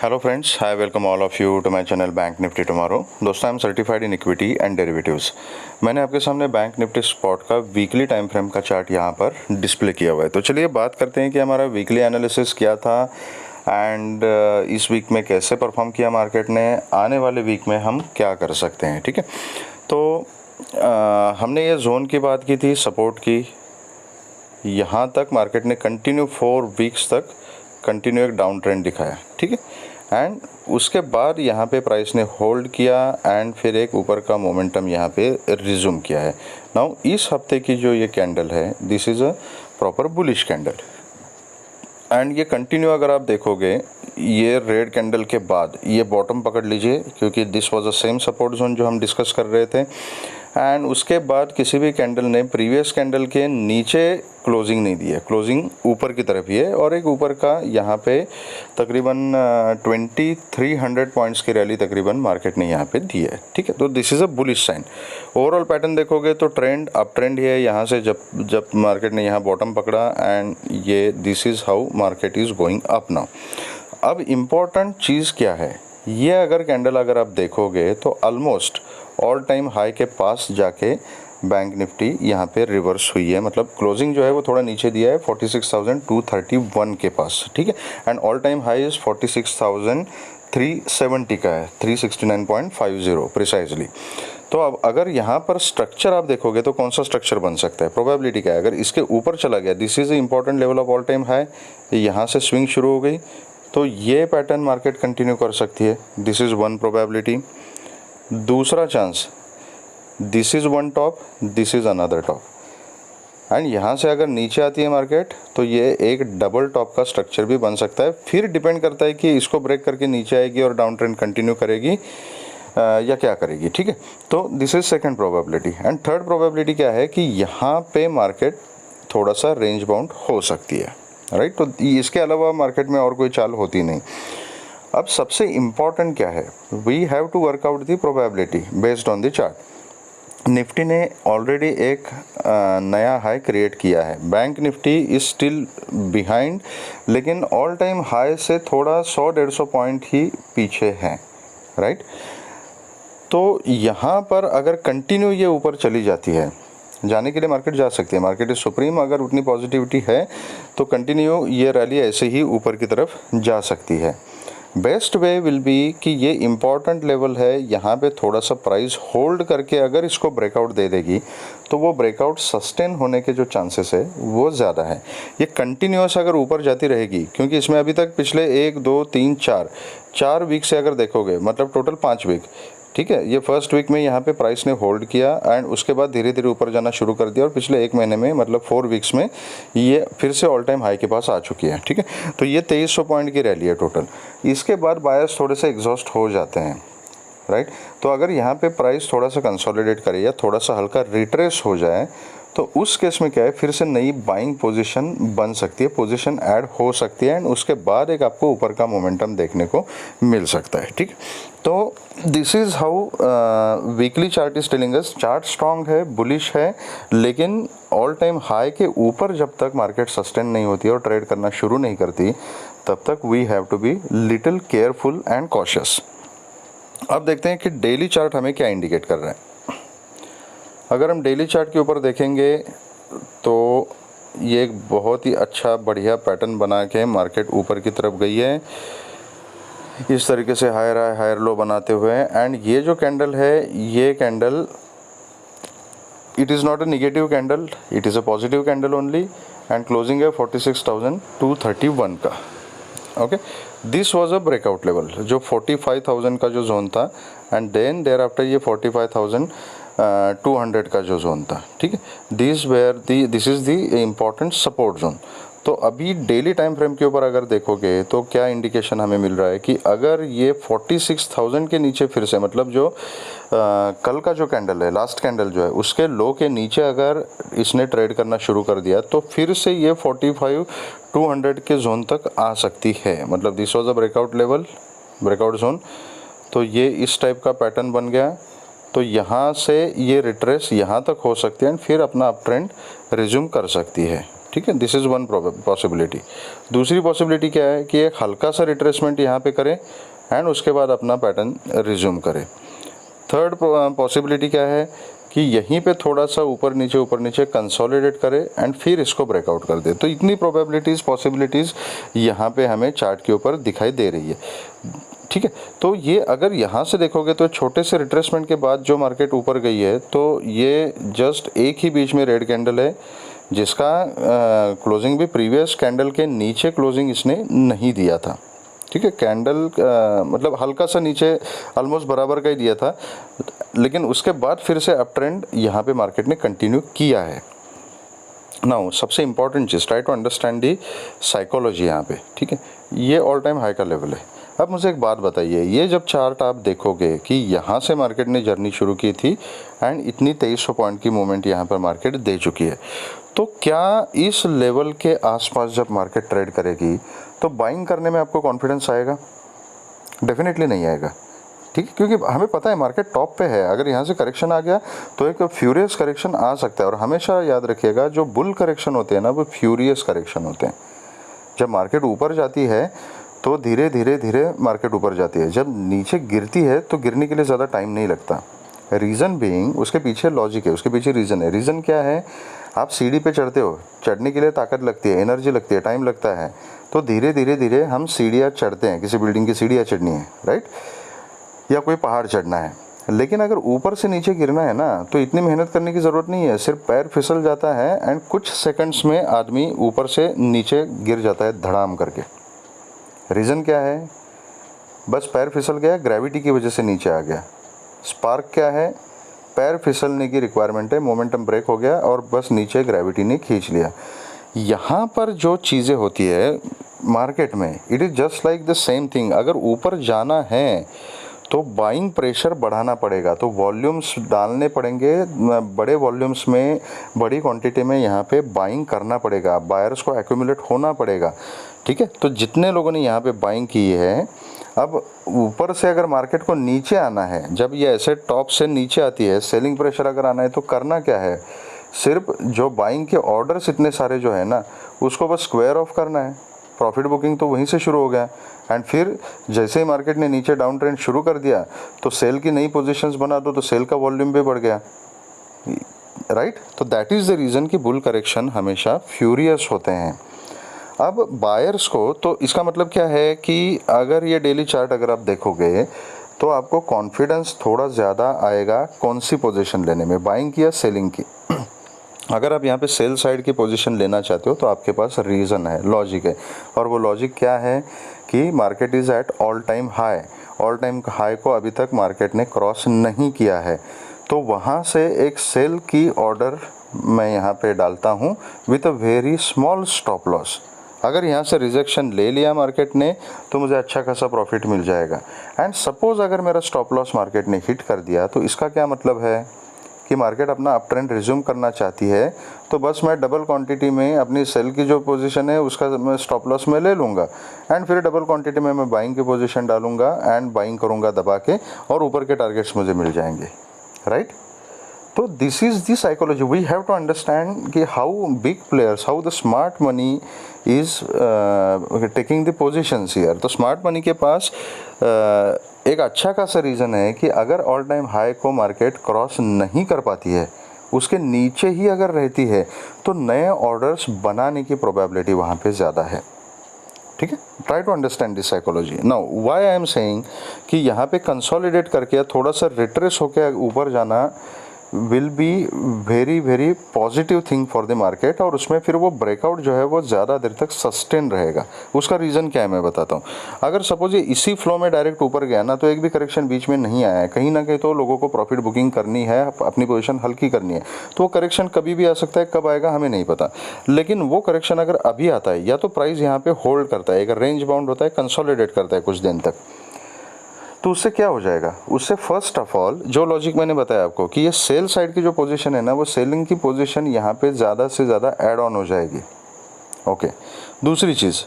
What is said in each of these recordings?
Hello friends, I welcome all of you to my channel Bank Nifty Tomorrow। दोस्तों I am certified in equity and derivatives. मैंने आपके सामने bank Nifty spot का weekly time frame का chart यहाँ पर display किया हुआ है। तो चलिए बात करते हैं कि हमारा वीकली एनालिसिस क्या था एंड इस वीक में कैसे परफॉर्म किया मार्केट ने, आने वाले वीक में हम क्या कर सकते हैं। ठीक है, तो हमने ये जोन की बात की थी, सपोर्ट की। यहाँ तक मार्केट ने कंटिन्यू 4 वीक्स तक कंटिन्यू एक डाउन ट्रेंड दिखाया। ठीक है, एंड उसके बाद यहाँ पे प्राइस ने होल्ड किया एंड फिर एक ऊपर का मोमेंटम यहाँ पे रिज्यूम किया है। नाउ इस हफ्ते की जो ये कैंडल है, this is a proper bullish candle and ये कंटिन्यू अगर आप देखोगे, ये रेड कैंडल के बाद ये बॉटम पकड़ लीजिए, क्योंकि this was the same support zone जो हम डिस्कस कर रहे थे। एंड उसके बाद किसी भी कैंडल ने प्रीवियस कैंडल के नीचे क्लोजिंग नहीं दी है, क्लोजिंग ऊपर की तरफ ही है और एक ऊपर का यहाँ पे तकरीबन 2300 पॉइंट्स की रैली तकरीबन मार्केट ने यहाँ पे दी है। ठीक है, तो this is a bullish sign. Overall pattern देखोगे तो ट्रेंड अप ट्रेंड ही है। यहाँ से जब मार्केट ने यहाँ बॉटम पकड़ा एंड ये this is how market is going up now. अब इम्पॉर्टेंट चीज़ क्या है, ये अगर कैंडल अगर आप देखोगे तो ऑलमोस्ट ऑल टाइम हाई के पास जाके बैंक निफ्टी यहाँ पे रिवर्स हुई है। मतलब क्लोजिंग जो है वो थोड़ा नीचे दिया है 46,231 के पास। ठीक है, and all time high is 46,370 का है, 369.50 प्रिसाइजली। तो अब अगर यहाँ पर स्ट्रक्चर आप देखोगे तो कौन सा स्ट्रक्चर बन सकता है, प्रोबेबिलिटी क्या है। अगर इसके ऊपर चला गया, this is the important level of all time high, यहाँ से स्विंग शुरू हो गई तो ये पैटर्न मार्केट कंटिन्यू कर सकती है। This is one probability. दूसरा chance, this is one top, this is another top and यहाँ से अगर नीचे आती है मार्केट तो ये एक डबल टॉप का स्ट्रक्चर भी बन सकता है। फिर डिपेंड करता है कि इसको ब्रेक करके नीचे आएगी और डाउन ट्रेंड कंटिन्यू करेगी या क्या करेगी। ठीक है, तो this is second probability. And third probability क्या है कि यहाँ पे मार्केट थोड़ा सा रेंज बाउंड हो सकती है, राइट। तो इसके अलावा मार्केट में और कोई चाल होती नहीं। अब सबसे इम्पॉर्टेंट क्या है, we have to work out the probability based on the chart. Nifty ने ऑलरेडी एक नया हाई क्रिएट किया है। Bank Nifty is still behind, लेकिन ऑल टाइम हाई से थोड़ा 100-150 पॉइंट ही पीछे है, राइट। तो यहाँ पर अगर कंटिन्यू ये ऊपर चली जाती है, जाने के लिए मार्केट जा सकती है, मार्केट इज सुप्रीम, अगर उतनी पॉजिटिविटी है तो कंटिन्यू ये रैली ऐसे ही ऊपर की तरफ जा सकती है। बेस्ट वे विल बी कि ये इम्पॉर्टेंट लेवल है, यहाँ पे थोड़ा सा प्राइस होल्ड करके अगर इसको ब्रेकआउट दे देगी तो वो ब्रेकआउट सस्टेन होने के जो चांसेस है वो ज़्यादा है। ये कंटिन्यूस अगर ऊपर जाती रहेगी, क्योंकि इसमें अभी तक पिछले 1 2 3 4 वीक से अगर देखोगे, मतलब टोटल 5 वीक, ठीक है, ये फर्स्ट वीक में यहाँ पे प्राइस ने होल्ड किया एंड उसके बाद धीरे धीरे ऊपर जाना शुरू कर दिया और पिछले 1 महीने में, मतलब 4 वीक्स में ये फिर से ऑल टाइम हाई के पास आ चुकी है। ठीक है, तो ये 2300 पॉइंट की रैली है टोटल। इसके बाद बायर्स थोड़े से एग्जॉस्ट हो जाते हैं, राइट। तो अगर यहाँ पे प्राइस थोड़ा सा कंसोलिडेट करे या थोड़ा सा हल्का रिट्रेस हो जाए तो उस केस में क्या है, फिर से नई बाइंग पोजीशन बन सकती है, पोजीशन ऐड हो सकती है एंड उसके बाद एक आपको ऊपर का मोमेंटम देखने को मिल सकता है। ठीक, तो this is how weekly chart is telling us. Chart strong है, बुलिश है, लेकिन ऑल टाइम हाई के ऊपर जब तक मार्केट सस्टेन नहीं होती और ट्रेड करना शुरू नहीं करती तब तक we have to be little careful and cautious. अब देखते हैं कि डेली चार्ट हमें क्या इंडिकेट कर रहा है। अगर हम डेली चार्ट के ऊपर देखेंगे तो ये एक बहुत ही अच्छा बढ़िया पैटर्न बना के मार्केट ऊपर की तरफ गई है, इस तरीके से हायर हाई हायर लो बनाते हुए। एंड ये जो कैंडल है, ये candle it is not a negative candle, it is a positive candle only and closing है 46,231 का। Okay, this was a breakout level जो 45,000 का जो जोन था एंड देन देयर आफ्टर ये 45,200 का जो जोन था। ठीक है, this is the important support zone. तो अभी डेली टाइम फ्रेम के ऊपर अगर देखोगे तो क्या इंडिकेशन हमें मिल रहा है कि अगर ये 46,000 के नीचे फिर से, मतलब जो कल का जो कैंडल है, लास्ट कैंडल जो है, उसके लो के नीचे अगर इसने ट्रेड करना शुरू कर दिया तो फिर से ये 45,200 के जोन तक आ सकती है। मतलब this was a breakout level, breakout zone. तो ये इस टाइप का पैटर्न बन गया, तो यहाँ से ये रिट्रेस यहाँ तक हो सकती है एंड फिर अपना अप ट्रेंड रिज्यूम कर सकती है। ठीक है, दिस इज़ वन पॉसिबिलिटी। दूसरी पॉसिबिलिटी क्या है कि एक हल्का सा रिट्रेसमेंट यहाँ पे करें एंड उसके बाद अपना पैटर्न रिज्यूम करें। थर्ड पॉसिबिलिटी क्या है कि यहीं पे थोड़ा सा ऊपर नीचे कंसोलिडेट करे एंड फिर इसको ब्रेकआउट कर दे। तो इतनी प्रोबेबिलिटीज़ पॉसिबिलिटीज़ यहाँ पे हमें चार्ट के ऊपर दिखाई दे रही है। ठीक है, तो ये अगर यहाँ से देखोगे तो छोटे से रिट्रेसमेंट के बाद जो मार्केट ऊपर गई है, तो ये जस्ट एक ही बीच में रेड कैंडल है जिसका क्लोजिंग भी प्रीवियस कैंडल के नीचे क्लोजिंग इसने नहीं दिया था। ठीक है, कैंडल मतलब हल्का सा नीचे ऑलमोस्ट बराबर का ही दिया था, लेकिन उसके बाद फिर से अप ट्रेंड यहाँ पे मार्केट ने कंटिन्यू किया है। नाउ सबसे इंपॉर्टेंट चीज़, try to understand the psychology यहाँ पे। ठीक है, ये ऑल टाइम हाई का लेवल है। अब मुझे एक बात बताइए, ये जब चार्ट आप देखोगे कि यहाँ से मार्केट ने जर्नी शुरू की थी एंड इतनी 2300 पॉइंट की मूवमेंट यहाँ पर मार्केट दे चुकी है, तो क्या इस लेवल के आसपास जब मार्केट ट्रेड करेगी तो बाइंग करने में आपको कॉन्फिडेंस आएगा? डेफिनेटली नहीं आएगा। ठीक है, क्योंकि हमें पता है मार्केट टॉप पे है, अगर यहाँ से करेक्शन आ गया तो एक फ्यूरियस करेक्शन आ सकता है। और हमेशा याद रखिएगा, जो बुल करेक्शन होते हैं ना, वो फ्यूरियस करेक्शन होते हैं। जब मार्केट ऊपर जाती है तो धीरे धीरे मार्केट ऊपर जाती है, जब नीचे गिरती है तो गिरने के लिए ज़्यादा टाइम नहीं लगता। रीज़न बीइंग, उसके पीछे लॉजिक है, उसके पीछे रीज़न है। रीज़न क्या है? आप सीढ़ी पे चढ़ते हो, चढ़ने के लिए ताकत लगती है, एनर्जी लगती है, टाइम लगता है। तो धीरे धीरे हम सीढ़ियाँ चढ़ते हैं, किसी बिल्डिंग की सीढ़ियाँ चढ़नी है, राइट, या कोई पहाड़ चढ़ना है। लेकिन अगर ऊपर से नीचे गिरना है ना, तो इतनी मेहनत करने की ज़रूरत नहीं है, सिर्फ पैर फिसल जाता है एंड कुछ सेकंड्स में आदमी ऊपर से नीचे गिर जाता है धड़ाम करके। रीज़न क्या है? बस पैर फिसल गया, ग्रेविटी की वजह से नीचे आ गया। स्पार्क क्या है? पैर फिसलने की रिक्वायरमेंट है, मोमेंटम ब्रेक हो गया और बस नीचे ग्रेविटी ने खींच लिया। यहाँ पर जो चीज़ें होती है मार्केट में, it is just like the same thing. अगर ऊपर जाना है तो बाइंग प्रेशर बढ़ाना पड़ेगा, तो वॉल्यूम्स डालने पड़ेंगे, बड़े वॉल्यूम्स में, बड़ी क्वांटिटी में यहाँ पे बाइंग करना पड़ेगा, बायर्स को एक्यूमुलेट होना पड़ेगा। ठीक है, तो जितने लोगों ने यहाँ पे बाइंग की है, अब ऊपर से अगर मार्केट को नीचे आना है, जब ये ऐसे टॉप से नीचे आती है, सेलिंग प्रेशर अगर आना है, तो करना क्या है? सिर्फ जो बाइंग के ऑर्डर्स इतने सारे जो है ना, उसको बस स्क्वायर ऑफ करना है। प्रॉफिट बुकिंग तो वहीं से शुरू हो गया एंड फिर जैसे ही मार्केट ने नीचे डाउन ट्रेंड शुरू कर दिया तो सेल की नई पोजीशंस बना दो, तो सेल का वॉल्यूम भी बढ़ गया, राइट। तो दैट इज़ द रीज़न कि बुल करेक्शन हमेशा फ्यूरियस होते हैं। अब बायर्स को, तो इसका मतलब क्या है कि अगर ये डेली चार्ट अगर आप देखोगे तो आपको कॉन्फिडेंस थोड़ा ज़्यादा आएगा कौन सी पोजीशन लेने में, बाइंग की या सेलिंग की। अगर आप यहाँ पे सेल साइड की पोजीशन लेना चाहते हो तो आपके पास रीज़न है, लॉजिक है। और वो लॉजिक क्या है कि market is at all time high, all time high को अभी तक मार्केट ने क्रॉस नहीं किया है, तो वहाँ से एक सेल की ऑर्डर मैं यहाँ पे डालता हूँ with a very small stop loss. अगर यहाँ से रिजेक्शन ले लिया मार्केट ने तो मुझे अच्छा खासा प्रॉफिट मिल जाएगा। एंड सपोज़ अगर मेरा स्टॉप लॉस मार्केट ने हिट कर दिया तो इसका क्या मतलब है कि मार्केट अपना अप ट्रेंड रिज्यूम करना चाहती है, तो बस मैं डबल क्वांटिटी में अपनी सेल की जो पोजीशन है उसका मैं स्टॉप लॉस में ले लूँगा एंड फिर डबल क्वांटिटी में मैं बाइंग की पोजीशन डालूंगा एंड बाइंग करूँगा दबा के, और ऊपर के टारगेट्स मुझे मिल जाएंगे, राइट। तो this is the psychology. We have to understand कि how big players, how the smart money is taking the positions here. तो स्मार्ट मनी के पास एक अच्छा खासा रीज़न है कि अगर ऑल टाइम हाई को मार्केट क्रॉस नहीं कर पाती है, उसके नीचे ही अगर रहती है, तो नए ऑर्डर्स बनाने की प्रोबेबिलिटी वहाँ पे ज़्यादा है। ठीक है, try to understand this psychology. Now why I am saying कि यहाँ पे कंसोलिडेट करके थोड़ा सा रिट्रेस होकर ऊपर जाना will be very very positive thing for the market, और उसमें फिर वो ब्रेकआउट जो है वो ज़्यादा देर तक सस्टेन रहेगा। उसका रीज़न क्या है मैं बताता हूँ। अगर सपोज ये इसी फ्लो में डायरेक्ट ऊपर गया ना, तो एक भी करेक्शन बीच में नहीं आया है, कहीं ना कहीं तो लोगों को प्रॉफिट बुकिंग करनी है, अपनी पोजीशन हल्की करनी है, तो वो करेक्शन कभी भी आ सकता है, कब आएगा हमें नहीं पता। लेकिन वो करेक्शन अगर अभी आता है, या तो प्राइस यहाँ पे होल्ड करता है, अगर रेंज बाउंड होता है, कंसोलिडेट करता है कुछ दिन तक, तो उससे क्या हो जाएगा? उससे फर्स्ट ऑफ ऑल जो लॉजिक मैंने बताया आपको कि ये सेल साइड की जो पोजीशन है ना, वो सेलिंग की पोजीशन यहाँ पे ज़्यादा से ज़्यादा ऐड ऑन हो जाएगी। ओके, दूसरी चीज़,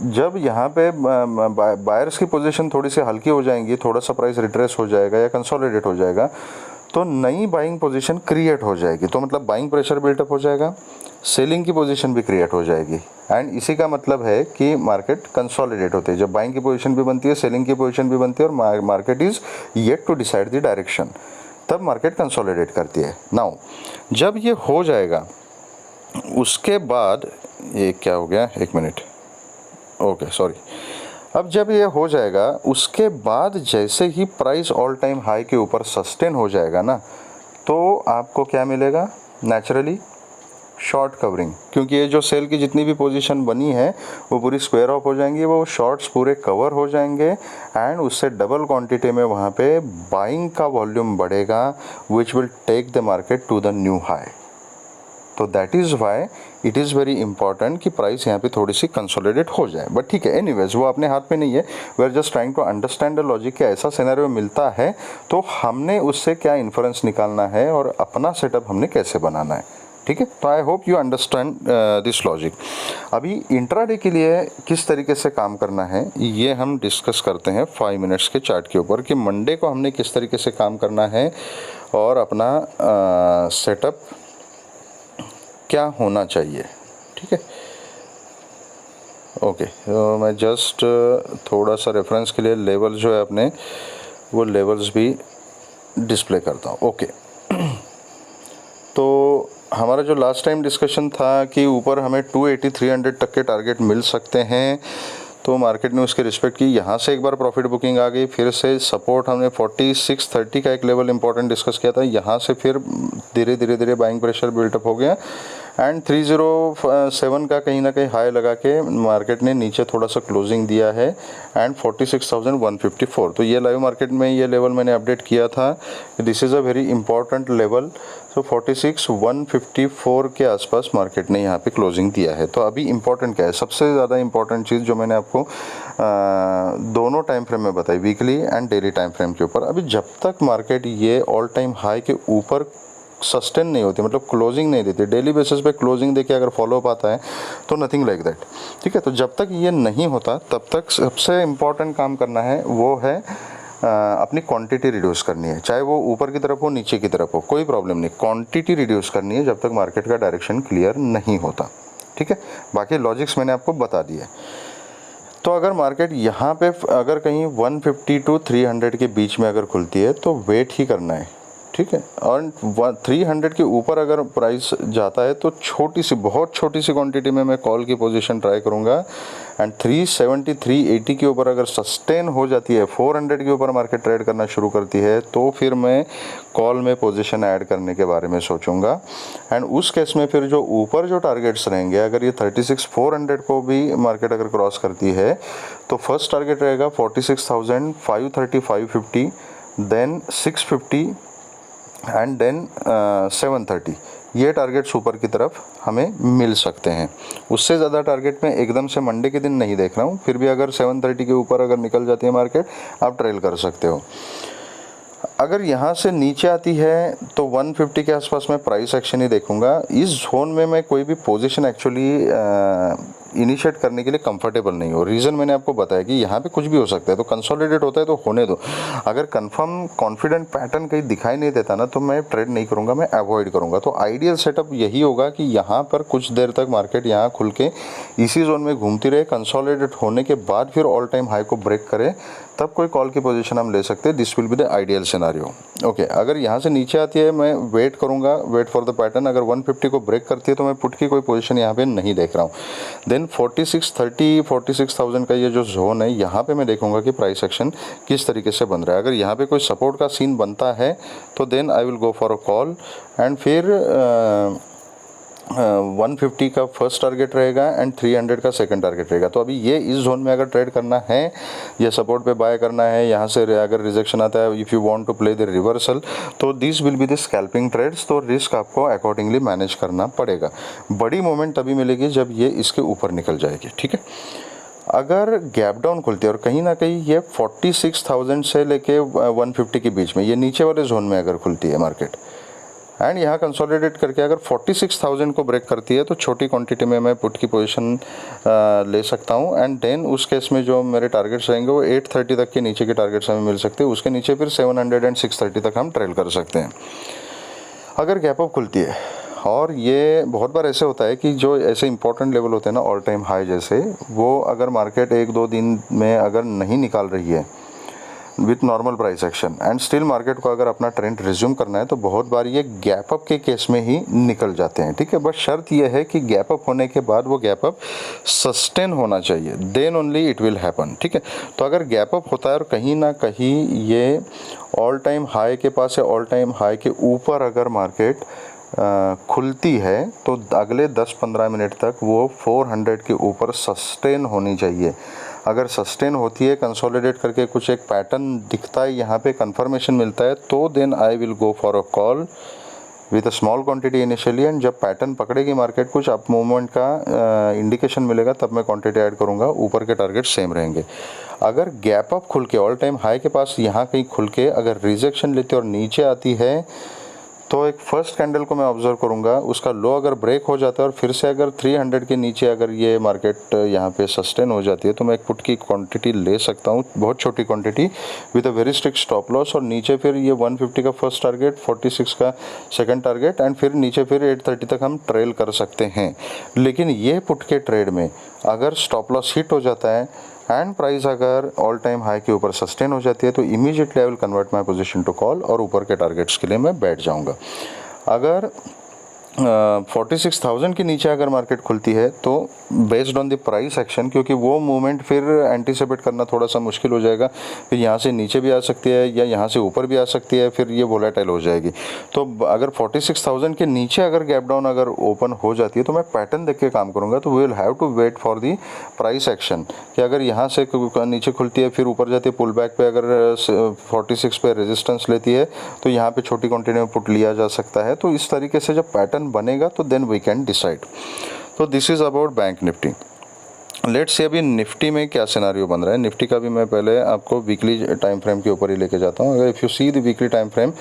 जब यहाँ पे बायर्स की पोजीशन थोड़ी सी हल्की हो जाएंगी, थोड़ा सा प्राइस रिट्रेस हो जाएगा या कंसोलिडेट हो जाएगा, तो नई बाइंग पोजीशन क्रिएट हो जाएगी, तो मतलब बाइंग प्रेशर बिल्टअप हो जाएगा, सेलिंग की पोजीशन भी क्रिएट हो जाएगी, एंड इसी का मतलब है कि मार्केट कंसोलिडेट होती है। जब बाइंग की पोजीशन भी बनती है, सेलिंग की पोजीशन भी बनती है, और market is yet to decide the direction, तब मार्केट कंसोलिडेट करती है। नाउ जब ये हो जाएगा उसके बाद, ये क्या हो गया, एक मिनट, ओके सॉरी, अब जब ये हो जाएगा उसके बाद जैसे ही प्राइस ऑल टाइम हाई के ऊपर सस्टेन हो जाएगा ना, तो आपको क्या मिलेगा, नेचुरली शॉर्ट कवरिंग, क्योंकि ये जो सेल की जितनी भी पोजीशन बनी है वो पूरी स्क्वायर ऑफ हो जाएंगी, वो शॉर्ट्स पूरे कवर हो जाएंगे, एंड उससे डबल क्वांटिटी में वहाँ पे बाइंग का वॉल्यूम बढ़ेगा, which will take the market to the new high. तो that is why it is very important कि प्राइस यहाँ पे थोड़ी सी कंसोलिडेट हो जाए। बट ठीक है, एनीवेज वो अपने हाथ में नहीं है, we are just trying to understand the logic कि ऐसा सिनेरियो मिलता है तो हमने उससे क्या इन्फ्रेंस निकालना है और अपना सेटअप हमने कैसे बनाना है। ठीक है, तो I hope you understand this logic. अभी इंट्राडे के लिए किस तरीके से काम करना है ये हम डिस्कस करते हैं 5 मिनट्स के चार्ट के ऊपर, कि मंडे को हमने किस तरीके से काम करना है और अपना सेटअप क्या होना चाहिए। ठीक है, ओके, तो मैं जस्ट थोड़ा सा रेफरेंस के लिए लेवल जो है अपने वो लेवल्स भी डिस्प्ले करता हूँ। ओके, तो हमारा जो लास्ट टाइम डिस्कशन था कि ऊपर हमें 280 300 तक के टारगेट मिल सकते हैं, तो मार्केट ने उसके रिस्पेक्ट की, यहाँ से एक बार प्रॉफिट बुकिंग आ गई, फिर से सपोर्ट हमने 4630 का एक लेवल इंपॉर्टेंट डिस्कस किया था, यहाँ से फिर धीरे धीरे बाइंग प्रेशर बिल्टअप हो गया, एंड 307 का कहीं ना कहीं हाई लगा के मार्केट ने नीचे थोड़ा सा क्लोजिंग दिया है, एंड 46,154। तो ये लाइव मार्केट में ये लेवल मैंने अपडेट किया था, this is a very important level. तो 46,154 के आसपास मार्केट ने यहाँ पे क्लोजिंग दिया है। तो अभी इंपॉर्टेंट क्या है, सबसे ज़्यादा इंपॉर्टेंट चीज़ जो मैंने आपको दोनों टाइम फ्रेम में बताई, weekly and daily time frame के ऊपर, अभी जब तक मार्केट ये ऑल टाइम हाई के ऊपर सस्टेन नहीं होती, मतलब क्लोजिंग नहीं देती, डेली बेसिस पे क्लोजिंग देके अगर फॉलो अप आता है तो नथिंग लाइक दैट। ठीक है, तो जब तक ये नहीं होता तब तक सबसे इम्पॉर्टेंट काम करना है वो है अपनी क्वांटिटी रिड्यूस करनी है, चाहे वो ऊपर की तरफ हो नीचे की तरफ हो, कोई प्रॉब्लम नहीं, क्वांटिटी रिड्यूस करनी है जब तक मार्केट का डायरेक्शन क्लियर नहीं होता। ठीक है, बाकी लॉजिक्स मैंने आपको बता दिए। तो अगर मार्केट यहाँ पे अगर कहीं 150 टू 300 के बीच में अगर खुलती है तो वेट ही करना है। ठीक है, और 300 के ऊपर अगर प्राइस जाता है तो छोटी सी, बहुत छोटी सी क्वांटिटी में मैं कॉल की पोजीशन ट्राई करूँगा, एंड 370 380 के ऊपर अगर सस्टेन हो जाती है, 400 के ऊपर मार्केट ट्रेड करना शुरू करती है, तो फिर मैं कॉल में पोजीशन ऐड करने के बारे में सोचूंगा। एंड उस केस में फिर जो ऊपर जो टारगेट्स रहेंगे, अगर ये 36,400 को भी मार्केट अगर क्रॉस करती है तो फर्स्ट टारगेट रहेगा 46,530 550, देन 650 एंड देन 730। ये टारगेट्स ऊपर की तरफ हमें मिल सकते हैं। उससे ज़्यादा टारगेट मैं एकदम से मंडे के दिन नहीं देख रहा हूँ, फिर भी अगर 730 के ऊपर अगर निकल जाती है मार्केट, आप ट्रेल कर सकते हो। अगर यहाँ से नीचे आती है तो 150 के आसपास मैं प्राइस एक्शन ही देखूंगा। इस जोन में मैं कोई भी पोजीशन एक्चुअली इनिशिएट करने के लिए कंफर्टेबल नहीं हो। रीज़न मैंने आपको बताया कि यहाँ पे कुछ भी हो सकता है, तो कंसोलिडेट होता है तो होने दो। अगर कंफर्म कॉन्फिडेंट पैटर्न कहीं दिखाई नहीं देता ना, तो मैं ट्रेड नहीं करूँगा, मैं अवॉइड करूँगा। तो आइडियल सेटअप यही होगा कि यहाँ पर कुछ देर तक मार्केट यहाँ खुल के इसी जोन में घूमती रहे, कंसोलिडेट होने के बाद फिर ऑल टाइम हाई को ब्रेक करे, तब कोई कॉल की पोजीशन हम ले सकते हैं। This will be the ideal scenario. Okay, अगर यहाँ से नीचे आती है मैं वेट करूँगा, वेट फॉर द पैटर्न। अगर 150 को ब्रेक करती है तो मैं पुट की कोई पोजीशन यहाँ पे नहीं देख रहा हूँ। देन 4630 46,000 का ये जो जोन है, यहाँ पे मैं देखूँगा कि प्राइस एक्शन किस तरीके से बन रहा है। अगर यहाँ पे कोई सपोर्ट का सीन बनता है तो then I will go for a call, and फिर 150 का फर्स्ट टारगेट रहेगा एंड 300 का सेकंड टारगेट रहेगा। तो अभी ये इस जोन में अगर ट्रेड करना है या सपोर्ट पे बाय करना है, यहाँ से अगर रिजेक्शन आता है, if you want to play the reversal, तो this will be the scalping trades. तो रिस्क आपको अकॉर्डिंगली मैनेज करना पड़ेगा। बड़ी मूवमेंट तभी मिलेगी जब ये इसके ऊपर निकल जाएगी। ठीक है, अगर गैप डाउन खुलती है और कहीं ना कहीं ये 46,000 से लेके 150 के बीच में, ये नीचे वाले जोन में अगर खुलती है मार्केट, एंड यहाँ कंसोलिडेट करके अगर 46,000 को ब्रेक करती है तो छोटी क्वांटिटी में मैं पुट की पोजीशन ले सकता हूँ। एंड देन उस केस में जो मेरे टारगेट्स रहेंगे वो 830 तक के नीचे के टारगेट्स हमें मिल सकते हैं, उसके नीचे फिर 700 एंड 630 तक हम ट्रेल कर सकते हैं अगर गैप अप खुलती है। और ये बहुत बार ऐसे होता है कि जो ऐसे इंपॉर्टेंट लेवल होते हैं ना ऑल टाइम हाई जैसे, वो अगर मार्केट 1-2 दिन में अगर नहीं निकाल रही है with normal price action and still market को अगर अपना ट्रेंड रिज्यूम करना है तो बहुत बार ये गैप अप के केस में ही निकल जाते हैं, ठीक है। बट शर्त ये है कि गैप अप होने के बाद वो गैप अप सस्टेन होना चाहिए, then only it will happen, ठीक है। तो अगर गैप अप होता है और कहीं ना कहीं ये ऑल टाइम हाई के पास है, ऑल टाइम हाई के ऊपर अगर मार्केट खुलती है तो अगले 10-15 मिनट तक वो 400 के ऊपर सस्टेन होनी चाहिए। अगर सस्टेन होती है, कंसोलिडेट करके कुछ एक पैटर्न दिखता है, यहाँ पे कंफर्मेशन मिलता है, तो then I will go for a call with a small quantity initially. And जब पैटर्न पकड़ेगी मार्केट, कुछ अप मूवमेंट का इंडिकेशन मिलेगा, तब मैं क्वांटिटी ऐड करूँगा, ऊपर के टारगेट सेम रहेंगे। अगर गैप अप खुल के ऑल टाइम हाई के पास यहाँ कहीं खुल के अगर रिजेक्शन लेती है और नीचे आती है तो एक फर्स्ट कैंडल को मैं ऑब्जर्व करूंगा, उसका लो अगर ब्रेक हो जाता है और फिर से अगर 300 के नीचे अगर ये मार्केट यहाँ पे सस्टेन हो जाती है तो मैं एक पुट की क्वांटिटी ले सकता हूँ, बहुत छोटी quantity with a very strict stop loss. और नीचे फिर ये 150 का फर्स्ट टारगेट, 46 का सेकंड टारगेट एंड फिर नीचे फिर 830 तक हम ट्रेल कर सकते हैं। लेकिन ये पुट के ट्रेड में अगर स्टॉप लॉस हिट हो जाता है एंड प्राइस अगर ऑल टाइम हाई के ऊपर सस्टेन हो जाती है तो immediately I will convert my position to call और ऊपर के टारगेट्स के लिए मैं बैठ जाऊंगा। अगर 46,000 के नीचे अगर मार्केट खुलती है तो based on the price action, क्योंकि वो मूवमेंट फिर एंटीसिपेट करना थोड़ा सा मुश्किल हो जाएगा, फिर यहाँ से नीचे भी आ सकती है या यहाँ से ऊपर भी आ सकती है, फिर ये वोलेटाइल हो जाएगी। तो अगर 46,000 के नीचे अगर गैप डाउन अगर ओपन हो जाती है तो मैं पैटर्न देख के काम करूँगा। तो we will have to wait for the price action कि अगर यहाँ से नीचे खुलती है फिर ऊपर जाती है, पुल बैक पे अगर 46 पे रेजिस्टेंस लेती है तो यहाँ पे छोटी क्वांटिटी में पुट लिया जा सकता है। तो इस तरीके से जब पैटर्न बनेगा तो देन वी कैन डिसाइड। तो this is about bank Nifty. Let's say अभी निफ्टी में क्या सिनारियो बन रहा है। निफ्टी का भी मैं पहले आपको वीकली टाइम फ्रेम के ऊपर ही लेके जाता हूँ। अगर if you see the weekly time frame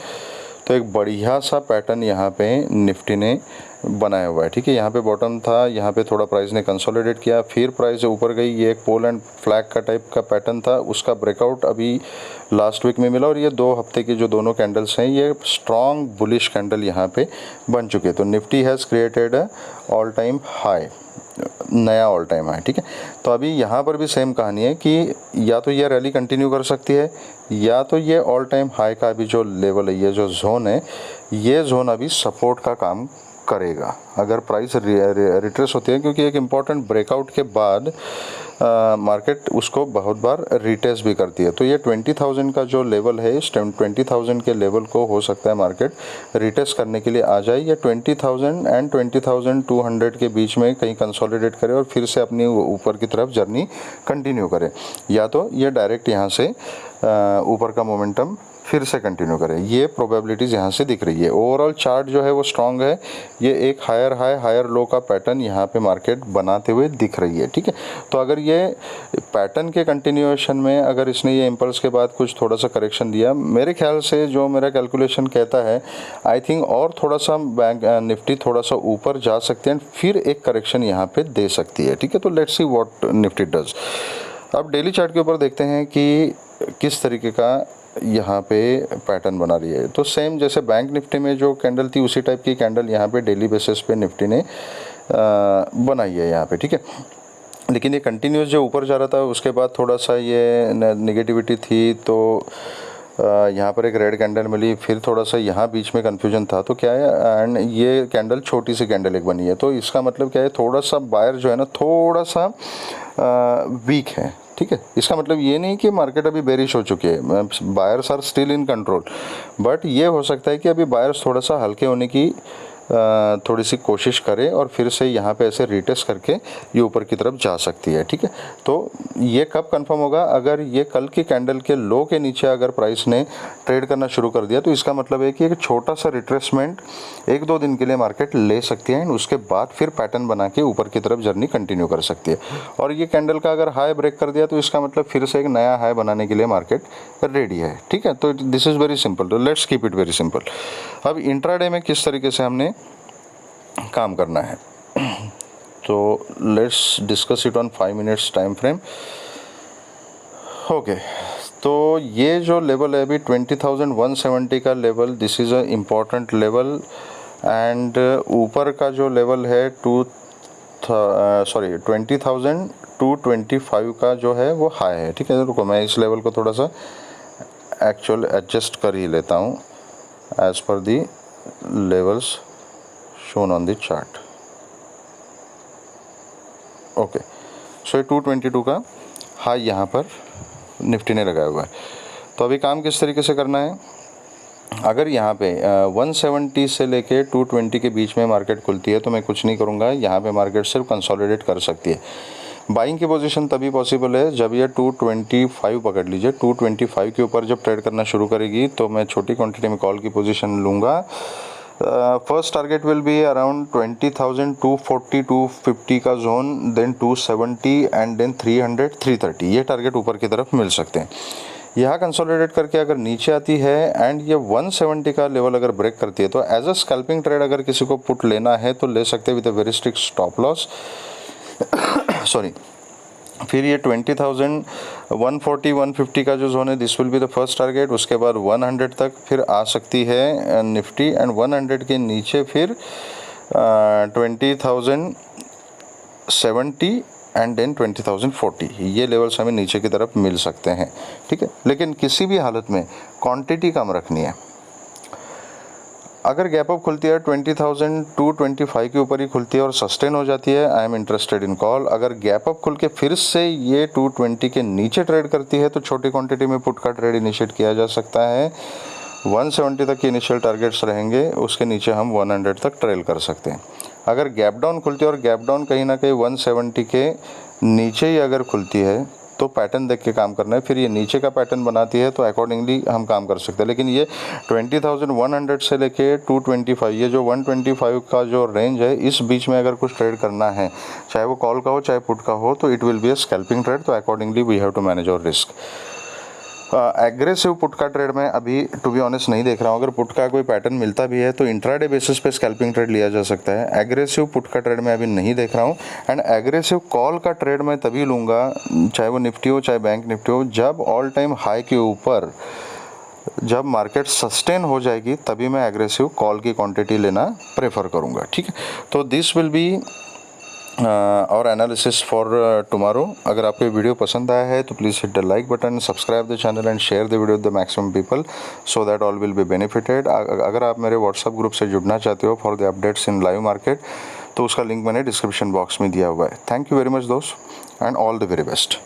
तो एक बढ़िया सा पैटर्न यहाँ पे निफ्टी ने बनाया हुआ है, ठीक है। यहाँ पे बॉटम था, यहाँ पे थोड़ा प्राइस ने कंसोलिडेट किया, फिर प्राइस ऊपर गई, ये एक पोल एंड फ्लैग का टाइप का पैटर्न था, उसका ब्रेकआउट अभी लास्ट वीक में मिला और ये 2 हफ्ते की जो दोनों कैंडल्स हैं ये स्ट्रॉन्ग बुलिश कैंडल यहाँ पे बन चुके। तो Nifty has created all time high, नया ऑल टाइम हाई, ठीक है। तो अभी यहाँ पर भी सेम कहानी है कि या तो ये रैली कंटिन्यू कर सकती है या तो ये ऑल टाइम हाई का अभी जो लेवल है, ये जो जोन है, ये जोन अभी सपोर्ट का काम करेगा अगर प्राइस रिट्रेस होती है, क्योंकि एक इम्पॉर्टेंट ब्रेकआउट के बाद मार्केट उसको बहुत बार रिटेस्ट भी करती है। तो ये 20,000 का जो लेवल है, इस 20,000 के लेवल को हो सकता है मार्केट रिटेस्ट करने के लिए आ जाए, या 20,000 एंड 20,200 के बीच में कहीं कंसोलिडेट करे और फिर से अपनी ऊपर की तरफ जर्नी कंटिन्यू करे, या तो ये डायरेक्ट यहाँ से ऊपर का मोमेंटम फिर से कंटिन्यू करें। ये प्रोबेबिलिटीज़ यहाँ से दिख रही है। ओवरऑल चार्ट जो है वो स्ट्रांग है, ये एक हायर हाई हायर लो का पैटर्न यहाँ पे मार्केट बनाते हुए दिख रही है, ठीक है। तो अगर ये पैटर्न के कंटिन्यूएशन में अगर इसने ये इम्पल्स के बाद कुछ थोड़ा सा करेक्शन दिया, मेरे ख्याल से जो मेरा कैलकुलेशन कहता है, आई थिंक और थोड़ा सा बैंक निफ्टी थोड़ा सा ऊपर जा सकते हैं, फिर एक करेक्शन यहाँ पे दे सकती है, ठीक है। तो let's see what Nifty does. अब डेली चार्ट के ऊपर देखते हैं कि किस तरीके का यहाँ पे पैटर्न बना रही है। तो सेम जैसे बैंक निफ्टी में जो कैंडल थी उसी टाइप की कैंडल यहाँ पे डेली बेसिस पे निफ्टी ने बनाई है यहाँ पे, ठीक है। लेकिन ये कंटिन्यूस जो ऊपर जा रहा था उसके बाद थोड़ा सा ये नेगेटिविटी थी, तो यहाँ पर एक रेड कैंडल मिली, फिर थोड़ा सा यहाँ बीच में कन्फ्यूजन था, तो क्या है, एंड ये कैंडल छोटी सी कैंडल एक बनी है। तो इसका मतलब क्या है, थोड़ा सा बायर जो है ना थोड़ा सा वीक है, ठीक है। इसका मतलब ये नहीं कि मार्केट अभी बेरिश हो चुकी है, buyers are still in control, but ये हो सकता है कि अभी बायर्स थोड़ा सा हल्के होने की थोड़ी सी कोशिश करें और फिर से यहाँ पे ऐसे रीटेस्ट करके ये ऊपर की तरफ जा सकती है। ठीक है, तो ये कब कंफर्म होगा? अगर ये कल की कैंडल के लो के नीचे अगर प्राइस ने ट्रेड करना शुरू कर दिया तो इसका मतलब है कि एक छोटा सा रिट्रेसमेंट 1-2 दिन के लिए मार्केट ले सकती है एंड उसके बाद फिर पैटर्न बना के ऊपर की तरफ जर्नी कंटिन्यू कर सकती है। और ये कैंडल का अगर हाई ब्रेक कर दिया तो इसका मतलब फिर से एक नया हाई बनाने के लिए मार्केट रेडी है। ठीक है, तो दिस इज़ वेरी सिंपल, तो let's keep it very simple. अब इंट्राडे में किस तरीके से हमने काम करना है, तो let's discuss it on 5 minutes time frame. Okay, तो ये जो लेवल है अभी 20,170 का level, this is a important level and ऊपर का जो लेवल है 20,225 का जो है वो हाई है। ठीक है, रुको मैं इस लेवल को थोड़ा सा एक्चुअल एडजस्ट कर ही लेता हूँ as per the levels shown on the chart. Okay, so 222 का हाई यहाँ पर निफ्टी ने लगाया हुआ है। तो अभी काम किस तरीके से करना है, अगर यहाँ पे 170 से लेके 220 के बीच में मार्केट खुलती है तो मैं कुछ नहीं करूँगा, यहाँ पे मार्केट सिर्फ कंसोलिडेट कर सकती है। बाइंग की पोजीशन तभी पॉसिबल है जब ये 225 पकड़ लीजिए, 225 के ऊपर जब ट्रेड करना शुरू करेगी तो मैं छोटी क्वांटिटी में कॉल की पोजीशन लूँगा। First target will be around 20,240-250 का जोन, देन 270 एंड देन 300 330, ये टारगेट ऊपर की तरफ मिल सकते हैं। यहाँ कंसोलिडेट करके अगर नीचे आती है एंड ये 170 का लेवल अगर ब्रेक करती है तो एज अ स्कैल्पिंग ट्रेड अगर किसी को पुट लेना है तो ले सकते हैं with a very strict stop loss. Sorry, फिर ये 20,140-150 का जो जोन है this will be the first target. उसके बाद 100 तक फिर आ सकती है निफ्टी एंड 100 के नीचे फिर 20,070 एंड देन 20,040, ये लेवल्स हमें नीचे की तरफ मिल सकते हैं। ठीक है, लेकिन किसी भी हालत में क्वांटिटी कम रखनी है। अगर गैप अप खुलती है 20,225 के ऊपर ही खुलती है और सस्टेन हो जाती है, I am interested in call. अगर गैप अप खुल के फिर से ये 220 के नीचे ट्रेड करती है तो छोटी क्वांटिटी में पुट का ट्रेड इनिशिएट किया जा सकता है। 170 तक के इनिशियल टारगेट्स रहेंगे, उसके नीचे हम 100 तक ट्रेल कर सकते हैं। अगर गैप डाउन खुलती है और गैप डाउन कहीं ना कहीं 170 के नीचे ही अगर खुलती है तो पैटर्न देख के काम करना है। फिर ये नीचे का पैटर्न बनाती है तो अकॉर्डिंगली हम काम कर सकते हैं। लेकिन ये 20,100 से लेके 225, ये जो 125 का जो रेंज है, इस बीच में अगर कुछ ट्रेड करना है, चाहे वो कॉल का हो चाहे पुट का हो, तो it will be a scalping trade. तो accordingly we have to manage our risk. Aggressive put का ट्रेड मैं अभी टू बी ऑनेस्ट नहीं देख रहा हूँ। अगर पुट का कोई पैटर्न मिलता भी है तो इंट्राडे बेसिस पे स्कैल्पिंग ट्रेड लिया जा सकता है। एग्रेसिव पुट का ट्रेड मैं अभी नहीं देख रहा हूँ एंड एग्रेसिव कॉल का ट्रेड मैं तभी लूँगा, चाहे वो निफ्टी हो चाहे बैंक निफ्टी हो, जब ऑल टाइम हाई के ऊपर जब मार्केट सस्टेन हो जाएगी तभी मैं एग्रेसिव कॉल की क्वांटिटी लेना प्रेफर करूँगा। ठीक है, तो दिस विल बी और एनालिसिस फॉर टुमारो। अगर आपको ये वीडियो पसंद आया है तो please hit the like button, subscribe the channel and share the video with the maximum people so that all will be benefited. अगर आप मेरे व्हाट्सएप ग्रुप से जुड़ना चाहते हो for the updates in live market तो उसका लिंक मैंने डिस्क्रिप्शन बॉक्स में दिया हुआ है। थैंक यू वेरी मच दोस्त and all the very best.